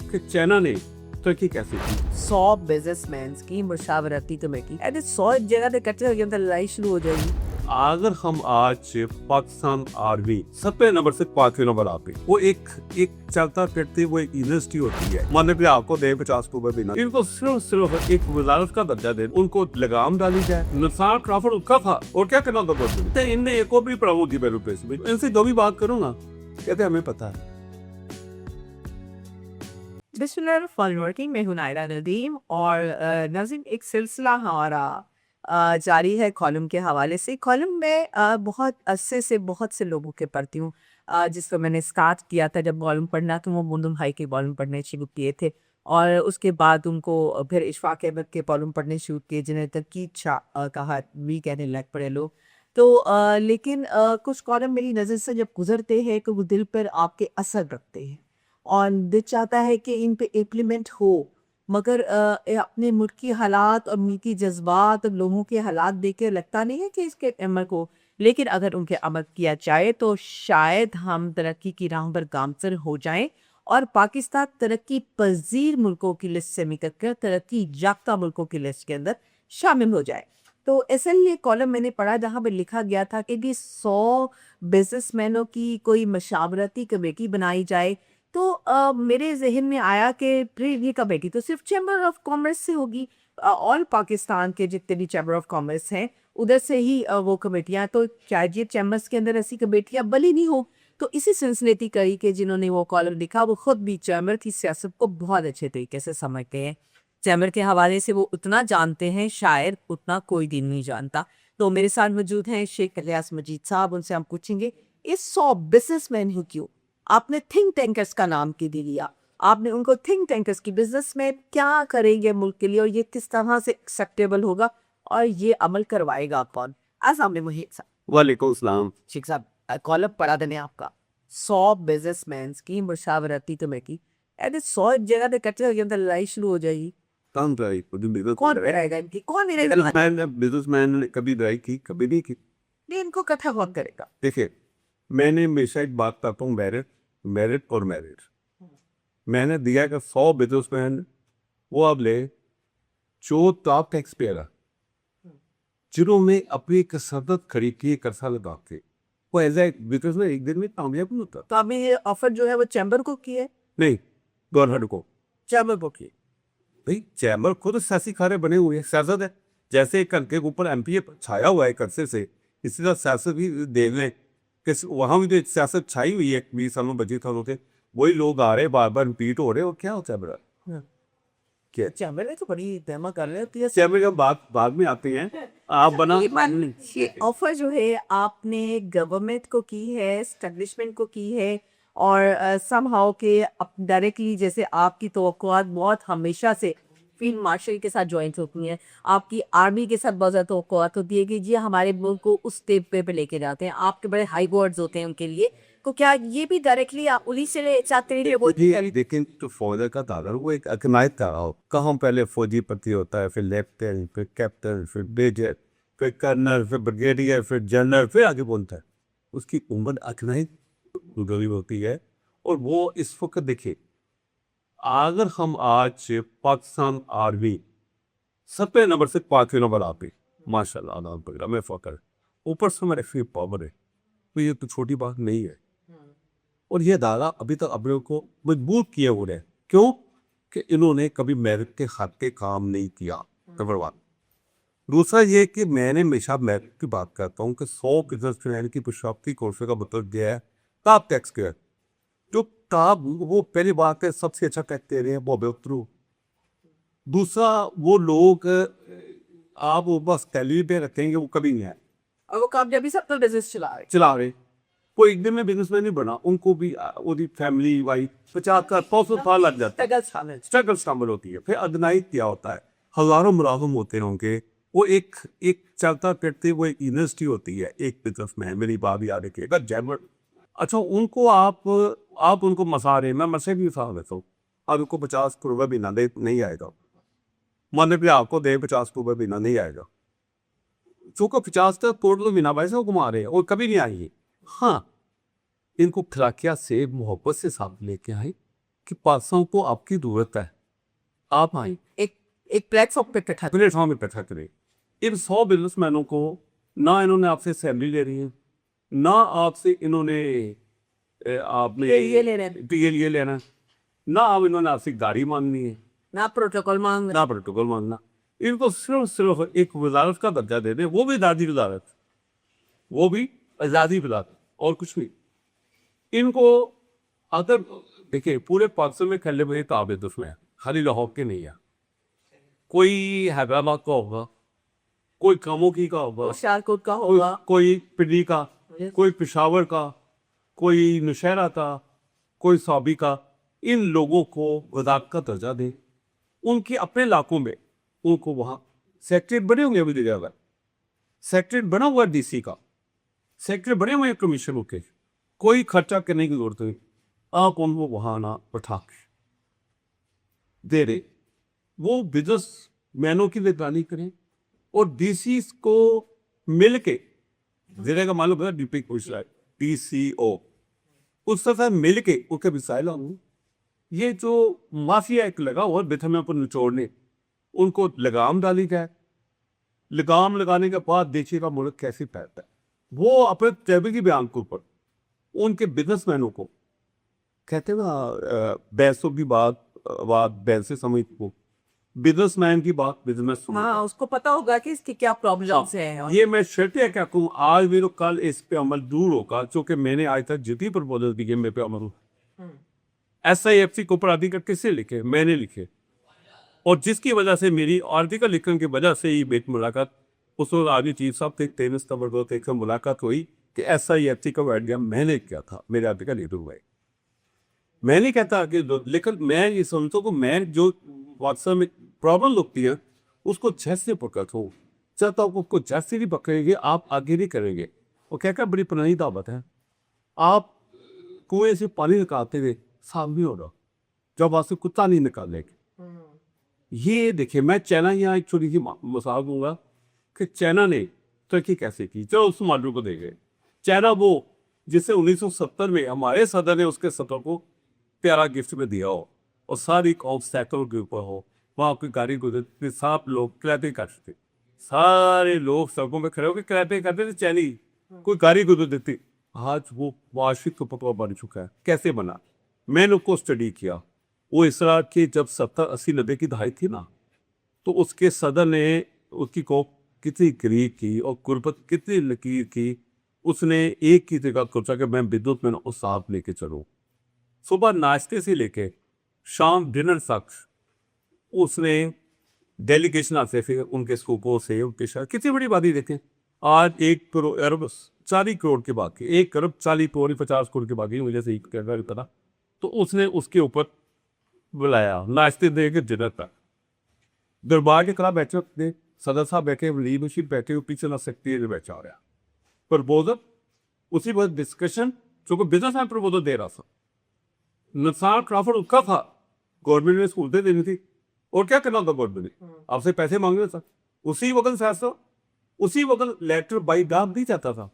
कि चाइना ने तरक्की कैसे की। 100 बिजनेसमैन की मुशावरती कमेटी ऐसे 100 जगह पे इकट्ठे हो गए तो लड़ाई शुरू हो जाएगी। अगर हम आज पाकिस्तान आर्मी 70 नंबर से 5वें नंबर आते, वो एक चलता फिरती वो एक यूनिवर्सिटी होती है, माने भी आपको दे 50 रुपए भी ना, इनको सिर्फ एक वजारत का दर्जा दे, उनको लगाम डाली जाए। नुकसान क्राफर्ड उसका था और क्या करना था तो इनने एक को भी प्रमोद दी मेरे में, इनसे जो भी बात करूँ ना कहते हमें पता है। बिस्मिल्लाहिर्रहमानिर्रहीम, मैं हूं नायरा नदीम और नाज़रीन एक सिलसिला हमारा जारी है कॉलम के हवाले से। कॉलम में बहुत अरसे से बहुत से लोगों के पढ़ती हूँ, जिसको मैंने स्टार्ट किया था जब कॉलम पढ़ना तो वो मुंदुम भाई के कॉलम पढ़ने शुरू किए थे और उसके बाद उनको फिर इशफाक अहमद के कॉलम पढ़ने शुरू किए जिन्हें तरकीब शाह कहा भी कहने लग पड़े लोग। तो लेकिन कुछ कॉलम मेरी नज़र से जब गुजरते हैं तो वो दिल पर आपके असर रखते हैं और दिल चाहता है कि इन पे इम्प्लीमेंट हो, मगर अपने मुल्क की हालात और मुल्की जज्बात और लोगों के हालात देख के लगता नहीं है कि इसके अमल को, लेकिन अगर उनके अमल किया जाए तो शायद हम तरक्की की राह पर गामसर हो जाएं और पाकिस्तान तरक्की पजीर मुल्कों की लिस्ट से निकल कर तरक्की याफ्ता मुल्कों की लिस्ट के अंदर शामिल हो जाए। तो इसलिए कॉलम मैंने पढ़ा जहाँ पर लिखा गया था कि 100 बिजनेसमैनों की कोई मशावरती कमेटी बनाई जाए। तो मेरे ज़हन में आया कि फिर ये कमेटी तो सिर्फ चैम्बर ऑफ कॉमर्स से होगी, ऑल पाकिस्तान के जितने भी चैम्बर ऑफ कॉमर्स हैं उधर से ही वो कमेटियाँ, तो शायद ये चैम्बर्स के अंदर ऐसी कमेटियाँ बनी नहीं हो। तो इसी सिलसिले की कड़ी के जिन्होंने वो कॉलम लिखा वो खुद भी चैम्बर की सियासत को बहुत अच्छे तरीके से समझते हैं। चैम्बर के हवाले से वो उतना जानते हैं शायद उतना कोई दिन नहीं जानता। तो मेरे साथ मौजूद हैं शेख इलियास मजीद साहब, उनसे हम पूछेंगे इस 100 बिजनेसमैन हूँ क्यों आपने थिंक टैंकर्स का नाम क्यों दे दिया, आपने उनको थिंक टैंकर्स की बिजनेस में क्या करेंगे मुल्क के लिए और ये किस तरह से एक्सेप्टेबल होगा और ये अमल करवाएगा कौन। अस्सलाम मुहीब साहब। वालेकुम सलाम। शेख साहब, कॉलम पढ़ा देने आपका 100 बिजनेसमैन की मुशावरती कमेटी ऐसे 100 जगह पे इकट्ठे हो गए तो लड़ाई शुरू हो जाएगी। कौन लड़ाई? कौन रहेगा इनकी, कौन रहेगा, बिजनेसमैन ने कभी लड़ाई की? कभी नहीं की। इनको इकट्ठा कौन करेगा। देखिए, मैंने हमेशा एक बात करता हूँ, मेरिट और मेरिट। मैंने दिया कि 100 बिजनेसमैन वो अब ले जो टॉप टैक्स पेयर है, जिन्होंने अपनी कसरत खड़ी की, कर्जा लगा के, वो एज ए बिजनेसमैन एक दिन में कामयाब नहीं होता। तो हमें ये ऑफर जो है वो चैम्बर को की है, नहीं, गवर्नमेंट को। चैम्बर को की। भाई चैम्बर खुद सियासी खारे बने हुए हैं, सियासत है। जैसे एक के ऊपर एमपीए छाया हुआ है कर्से से, इसी तरह सियासत भी देख लें कि वहाँ भी जो सियासत छाई हुई है 20 सालों 25 सालों से, वही लोग आ रहे बार बार रिपीट हो रहे और क्या होता है बड़ा क्या। चैम्बर ने तो बड़ी तहमा कर रहे हैं। चैम्बर जब बाद में आते हैं आप बना ये ऑफर जो है आपने गवर्नमेंट को की है, एस्टेब्लिशमेंट को की है और समहाउ के डायरेक्टली जैसे आपकी तवक्कुआत बहुत हमेशा से फील्ड मार्शल के साथ ज्वाइंट होती हैं, आपकी आर्मी के साथ बहुत ज़्यादा तवक्कुआत होती है कि ये हमारे मुल्क को उस स्टेप पे लेके जाते हैं, आपके बड़े हाई वर्ड्स होते हैं उनके लिए। तो क्या ये भी डायरेक्टली आप उन्हीं से चाहते हैं कि वो लेकिन तो फौज का तादार वो एक अकनायत था। कहाँ पहले फौजी पति होता है, फिर लेफ्टिनेंट, फिर कैप्टन, फिर मेजर, फिर कर्नल, फिर ब्रिगेडियर, फिर जनरल, फिर आगे बोलता है। उसकी उम्र अकनायत गरीब होती है। और वो इस वक्त देखिए, अगर हम आज पाकिस्तान आर्मी 70 नंबर से 5वें नंबर आते, माशाल्लाह अल्लाह में फकर, ऊपर से हमारे फ्री पावर है, तो ये तो छोटी बात नहीं है। और ये दादा अभी तक अपने को मजबूर किए हुए हैं। क्यों? कि इन्होंने कभी मेरिट के खाते काम नहीं किया। Number one. दूसरा ये कि मैंने हमेशा मेरिट की बात करता हूँ कि 100 बिजनेसमैन की पुशाफ्ती कोर्स का मतलब यह है टॉप टैक्स के जो टॉप, वो पहली बात है सबसे अच्छा टैक्स दे रहे हैं वो बेहतर। दूसरा वो लोग आप वो बस कैलरी पे रखेंगे वो कभी नहीं है और वो कामयाबी सब तो बिजनेस चला रहे। वो एक दिन में बिजनेसमैन नहीं बना, उनको भी उसकी फैमिली वाइफ 50 का 100 साल लग जाता है, स्ट्रगल शामिल होती है। फिर अगनाइट क्या होता है, हजारों मुलाजिम होते हैं उनके, वो एक चलता फिरते वो एक यूनिवर्सिटी होती है। एक बिजनेसमैन मेरी बात याद रखिएगा जैमर, अच्छा उनको आप उनको मसा रहे, मैं मसे भी मसा देता हूँ, अब उनको 50 रुपये भी ना दे नहीं आएगा, माने भी आपको दे 50 रुपये भी ना नहीं आएगा, चूंकि 50 करोड़ बिना पैसे वो घुमा रहे हैं और कभी नहीं आएंगे। हाँ, इनको खिलाकिया से मोहब्बत से साथ लेके आए कि पाकिस्तान को आपकी ज़रूरत है, आप आए, एक एक प्लेटफॉर्म पे इकट्ठा प्लेटफॉर्म में इकट्ठा करें। इन 100 बिजनेसमैनों को ना इन्होंने आपसे सैलरी ले रही है, ना आपसे इन्होंने आपने ये ले रहे हैं, ये लेना है, ना अब इन्होंने आपसे गाड़ी मांगनी है, ना प्रोटोकॉल मांग ना प्रोटोकॉल मांगना। इनको सिर्फ एक वजारत का दर्जा दे दें, वो भी आज़ादी वजारत, वो भी आज़ादी वजारत और कुछ नहीं। इनको अगर देखिए पूरे पाकिस्तान में फैले हुए ताबे उसमें खाली लाहौर के नहीं है, कोई हैदराबाद का होगा, कोई कामोकी का होगा, शारकोट का होगा, कोई पिंडी का, कोई पेशावर का, कोई नौशहरा का, कोई सौबी का। इन लोगों को वज़ारत का दर्जा दें, उनके अपने इलाकों में उनको वहाँ सेक्रेटरी बने होंगे अभी जगह, सेक्रेटरी बना हुआ है डीसी का, सेक्रेटरी बने हुए हैं कमीशनर के, कोई खर्चा करने की जरूरत नहीं, आप उनको वहाँ ना बैठा के दे रहे, वो बिजनेस मैनों की निगरानी करें और डीसी को मिल के जिले का मालूम है डीपी खुश रहा है DCO उस तरह मिल के उसके मिसाइल ये जो माफिया एक लगा हुआ बेथमिया पर निचोड़ने, उनको लगाम डाली जाए। लगाम लगाने के बाद देखिएगा मुल्क कैसे फैलता है। वो अपने तैबे की बयान के ऊपर उनके बिजनेसमैनों को कहते हैं ना बैसों की बात बैसे समझ को, बिजनेसमैन की बात बिजनेस हाँ उसको पता होगा कि इसकी क्या प्रॉब्लम्स हैं और ये मैं शर्तें क्या कहूँ आज भी तो कल इस पे अमल दूर होगा, क्योंकि मैंने आज तक जितनी प्रपोजल दिए मेरे पे अमल SIFC को प्राधिकरण किससे लिखे, मैंने लिखे, और जिसकी वजह से मेरी आर्टिकल लिखने की वजह से ही बेट मुलाकात उस वक्त आर्मी चीफ साहब थे 23 नवंबर को एक मुलाकात हुई कि SIFC का आइडिया मैंने किया था, मेरे आर्टिकल लिखे हुए मैं नहीं कहता कि लेकिन मैं ये समझता हूँ मैं जो व्हाट्सएप में प्रॉब्लम लगती है उसको जैसे पकड़ता हूँ, चाहता हूँ उसको जैसे नहीं पकड़ेंगे आप आगे नहीं करेंगे। वो क्या बड़ी पुरानी दावत है, आप कुएं से पानी निकालते हुए साफ नहीं हो रहा जब आपसे कुत्ता नहीं निकालेंगे। ये देखिए मैं चाइना यहाँ एक छोटी सी मिसाल दूंगा कि चाइना ने तरक्की कैसे की, चलो उस मॉडल को देखे। चाइना वो जिसे 1970 में हमारे सदर ने उसके सदर को प्यारा गिफ्ट में दिया हो और सारी कौम साइकिल के ऊपर हो, वहाँ कोई गाड़ी गुजरती सब लोग क्लैपिंग करते थे, सारे लोग सड़कों में खड़े होकर क्लैपिंग करते थे चाइनी, कोई गाड़ी गुजर देती। आज वो वार्षिक के पकवा बन चुका है। कैसे बना, मैंने उसको स्टडी किया। वो इस तरह की जब 70, 80, 90 की दहाई थी ना, तो उसके सदर ने उसकी कौम कितनी गरीब की और गुर्बत कितनी लकीर की, उसने एक की जगह सोचा कि मैं विद्युत में उस साथ लेके चलूँ। सुबह नाश्ते से लेके शाम डिनर तक उसने डेलीगेशन आते थे उनके सूबों से, उनके शहर। कितनी बड़ी बात ही देखें, आज 1 करोड़ अरब 40 करोड़ के बाकी, 1 अरब 40 करोड़ 50 करोड़ के बाकी मुझे सही पता। तो उसने उसके ऊपर बुलाया नाश्ते दे के डिनर तक, दरबार के खिलाफ बैठे थे, सदर साहब बैठे, लीडरशिप बैठे, पीछे ना सकती है बैठा हो रहा प्रपोजल, उसी वक्त डिस्कशन, चूंकि बिजनेस में प्रपोजल दे रहा था। नुकसान क्राफर्ड उसका था, गवर्नमेंट ने सहूलतें देनी थी और क्या करना था गवर्नमेंट ने, आपसे पैसे मांगने था। उसी वक्त फैसला, उसी वक्त लेटर बाई डाक नहीं जाता था।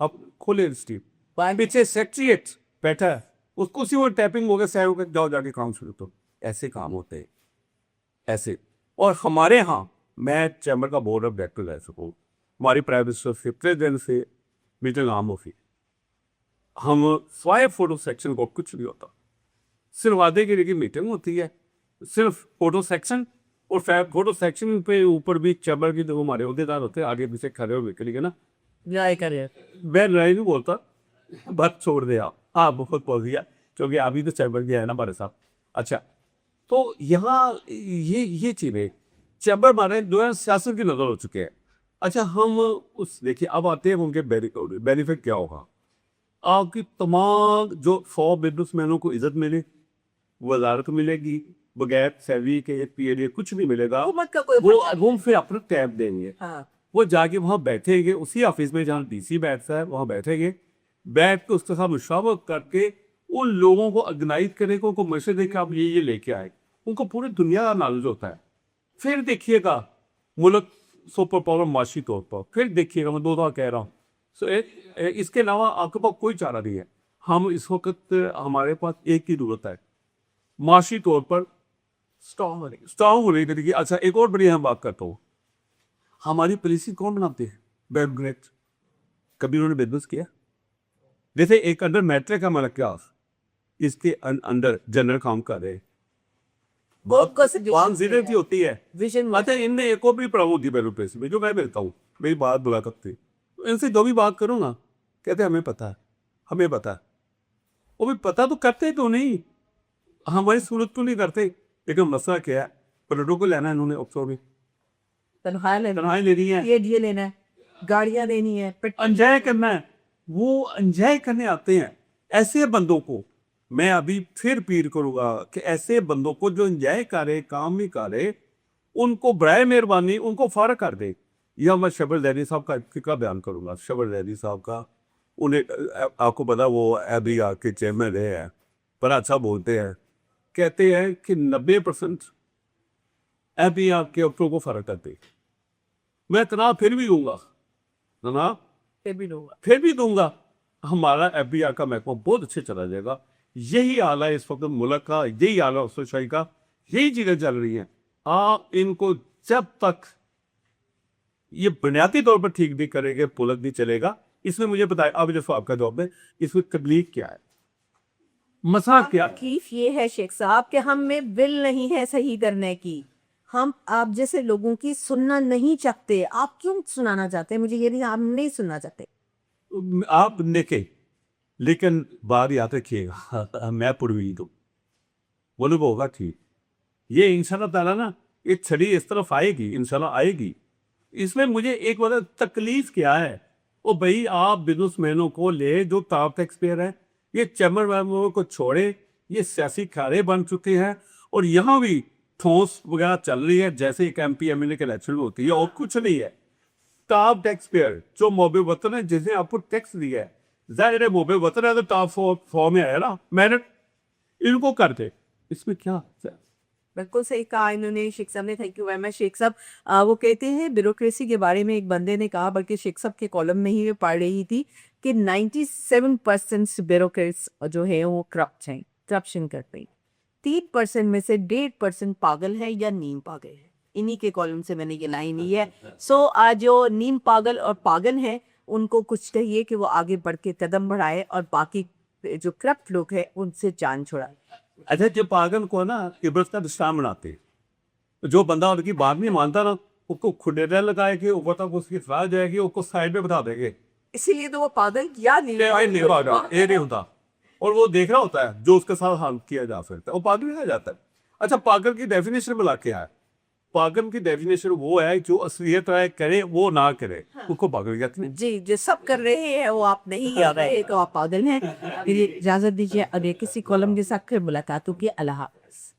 अब खोले स्टीव पीछे सेक्रेटरीट बैठा है, उसको उसी वक्त टैपिंग हो गया, सह हो गया, जाओ जाके काम शुरू तो ऐसे काम होते हैं ऐसे। और हमारे यहाँ मैं चैम्बर का बोर्ड ऑफ डायरेक्टर रह सकूँ, हमारी प्राइम मिनिस्टर से प्रेसिडेंट से मीटिंग आम होती, हम स्वाय फोटो सेक्शन को कुछ नहीं होता, सिर्फ वादे के लिए मीटिंग होती है, सिर्फ फोटो सेक्शन। और फोटो सेक्शन पे ऊपर भी चैम्बर की जो हमारे अहदेदार होते हैं आगे पीछे खड़े हो निकलेंगे ना, न्याय करे। मैं नहीं बोलता, बस छोड़ दे आप, हाँ बहुत बोल दिया क्योंकि अभी तो चैम्बर गया है ना हमारे साथ। अच्छा तो यहाँ ये चीज़ें चैम्बर हमारे जो है सियासत की नजर हो चुके हैं। अच्छा हम उस देखिए अब आते हैं उनके बेनिफिट क्या होगा। आपकी तमाम जो 100 बिजनेसमैनों को इज्जत मिले, वजारत मिलेगी, बगैर सैलरी के PA कुछ नहीं मिलेगा, हुकूमत का कोई वो फिर अपना टैब देंगे। हाँ वो जाके वहाँ बैठेंगे उसी ऑफिस में जहाँ DC बैठता है, वहाँ बैठेंगे, बैठ के उसके साथ मुशावरत करके उन लोगों को ऑर्गेनाइज करेंगे, उनको मैसेज देकर आप ये लेके आए, उनको पूरी दुनिया का नॉलेज होता है। फिर देखिएगा मुल्क सुपर पावर माशी तौर पर, फिर देखिएगा मैं 2 बार कह रहा हूँ। इसके अलावा आपके पास कोई चारा नहीं है। हम इस वक्त हमारे पास एक ही जरूरत है, माशी तौर पर स्ट्रॉन्ग होने के लिए। अच्छा, एक और बड़ी अहम बात करता हूँ, हमारी पॉलिसी कौन बनाते हैं? बैकग्रेड। कभी उन्होंने बिजनेस किया? जैसे एक अंडर मैट्रिक का हमारा क्लास, इसके अंडर जनरल काम कर रहे हैं, बहुत की होती है विजन अच्छा, इनने एक और भी प्रॉब्लम होती है ब्यूरोक्रेसी में, जो मैं मिलता हूँ, मेरी बात बुरा करते, तो इनसे जो भी बात करूँ ना, कहते हमें पता है, हमें पता है। वो भी पता तो करते तो नहीं, हमारी सूरत तो नहीं करते, लेकिन मसला क्या है, पलटों को लेना है इन्होंने अफसरों में, तनख्वाहें ले रही है, ये लेना है, गाड़ियां लेनी है, एंजॉय करना है। वो एंजॉय करने आते हैं। ऐसे बंदों को मैं अभी फिर अपील करूंगा कि ऐसे बंदों को जो एंजॉय करे, काम भी करे, उनको बराए मेहरबानी उनको फारग कर दे। या मैं शबर लैनी साहब का फिक्र बयान करूंगा। शबर लैनी साहब का, उन्हें आपको पता, वो अभी आके चेयरमैन रहे हैं, पर अच्छा बोलते हैं, कहते हैं कि 90% अभी आपके अफसरों को फर्क करते। मैं तनाव फिर भी दूंगा, तनाव फिर भी दूंगा। हमारा एफबीआर का महकमा बहुत अच्छे चला जाएगा। यही हाल है इस वक्त मुल्क का, यही हाल है अफसरशाही का, यही चीजें चल रही हैं। आप इनको जब तक ये बुनियादी तौर पर ठीक नहीं करेंगे, मुल्क नहीं चलेगा। इसमें मुझे बताया, अब जो आपका जॉब है, इसमें तकलीफ क्या है, मसा क्या? तकलीफ ये है शेख साहब कि हम में बिल नहीं है सही करने की। हम आप जैसे लोगों की सुनना नहीं चाहते। आप क्यों सुनाना चाहते हैं? मुझे ये नहीं, आप नहीं सुनना चाहते। आप देखे, लेकिन बात याद रखिएगा, मैं पूर्वी तो बोले वो होगा ठीक। ये इंशाल्लाह ताला ना, ये छड़ी इस तरफ आएगी, इंशाल्लाह आएगी। इसमें मुझे एक बात, तकलीफ क्या है? ओ भाई, आप बिजनेसमैनों को ले जो टॉप टैक्स पेयर है, ये चैम्बर को छोड़े, ये सियासी खारे बन चुके हैं, और यहाँ भी ठोस वगैरह चल रही है, जैसे एक MP MLA के इलेक्शन में होती है, और कुछ नहीं है। टॉप टैक्स पेयर जो मोबे वतन है, जिसने आपको टैक्स दिया है, जाहिर है मोबे वतन है, तो टॉप फॉर्म में आया ना, मेरिट, इनको करते, इसमें क्या? बिल्कुल सही कहा इन्होंने, शेख साहब ने। Thank you very much Sheikh साहब। वो कहते हैं ब्यूरोक्रेसी के बारे में, एक बंदे ने कहा, बल्कि शेख साहब के कॉलम में ही मैं पढ़ रही थी, कि 97% ब्यूरोक्रेट्स जो है वो करप्ट हैं, करप्शन करते हैं। 3% में से 1.5% पागल है या नीम पागल है। इन्हीं के कॉलम से मैंने ये लाइन ली है। सो आज जो नीम पागल और पागल हैं, उनको कुछ चाहिए कि वो आगे बढ़ के कदम बढ़ाए और बाकी जो करप्ट लोग हैं उनसे जान छुड़ाए। अच्छा, जब पागल को ना इब्रत का दृष्टान बनाते, तो जो बंदा उनकी बात नहीं मानता ना, उसको खुडेरा लगाए कि ऊपर तक उसकी सलाह जाएगी, उसको साइड में बता देंगे, इसीलिए तो वो पागल या नहीं ये नहीं होता, और वो देख रहा होता है जो उसके साथ हाल किया जा सकता है, वो पागल हो जाता है। अच्छा, पागल की डेफिनेशन मिला के है, पागल की डेफिनेशन वो है जो असलियत राय करे वो ना करे, उसको पागल कहते हैं। जी, जो सब कर रहे हैं वो आप नहीं कर रहे तो आप पागल हैं। मेरी इजाजत दीजिए, अगले किसी कॉलम के साथ फिर मुलाकात होगी। अल्लाह हाफ़िज़।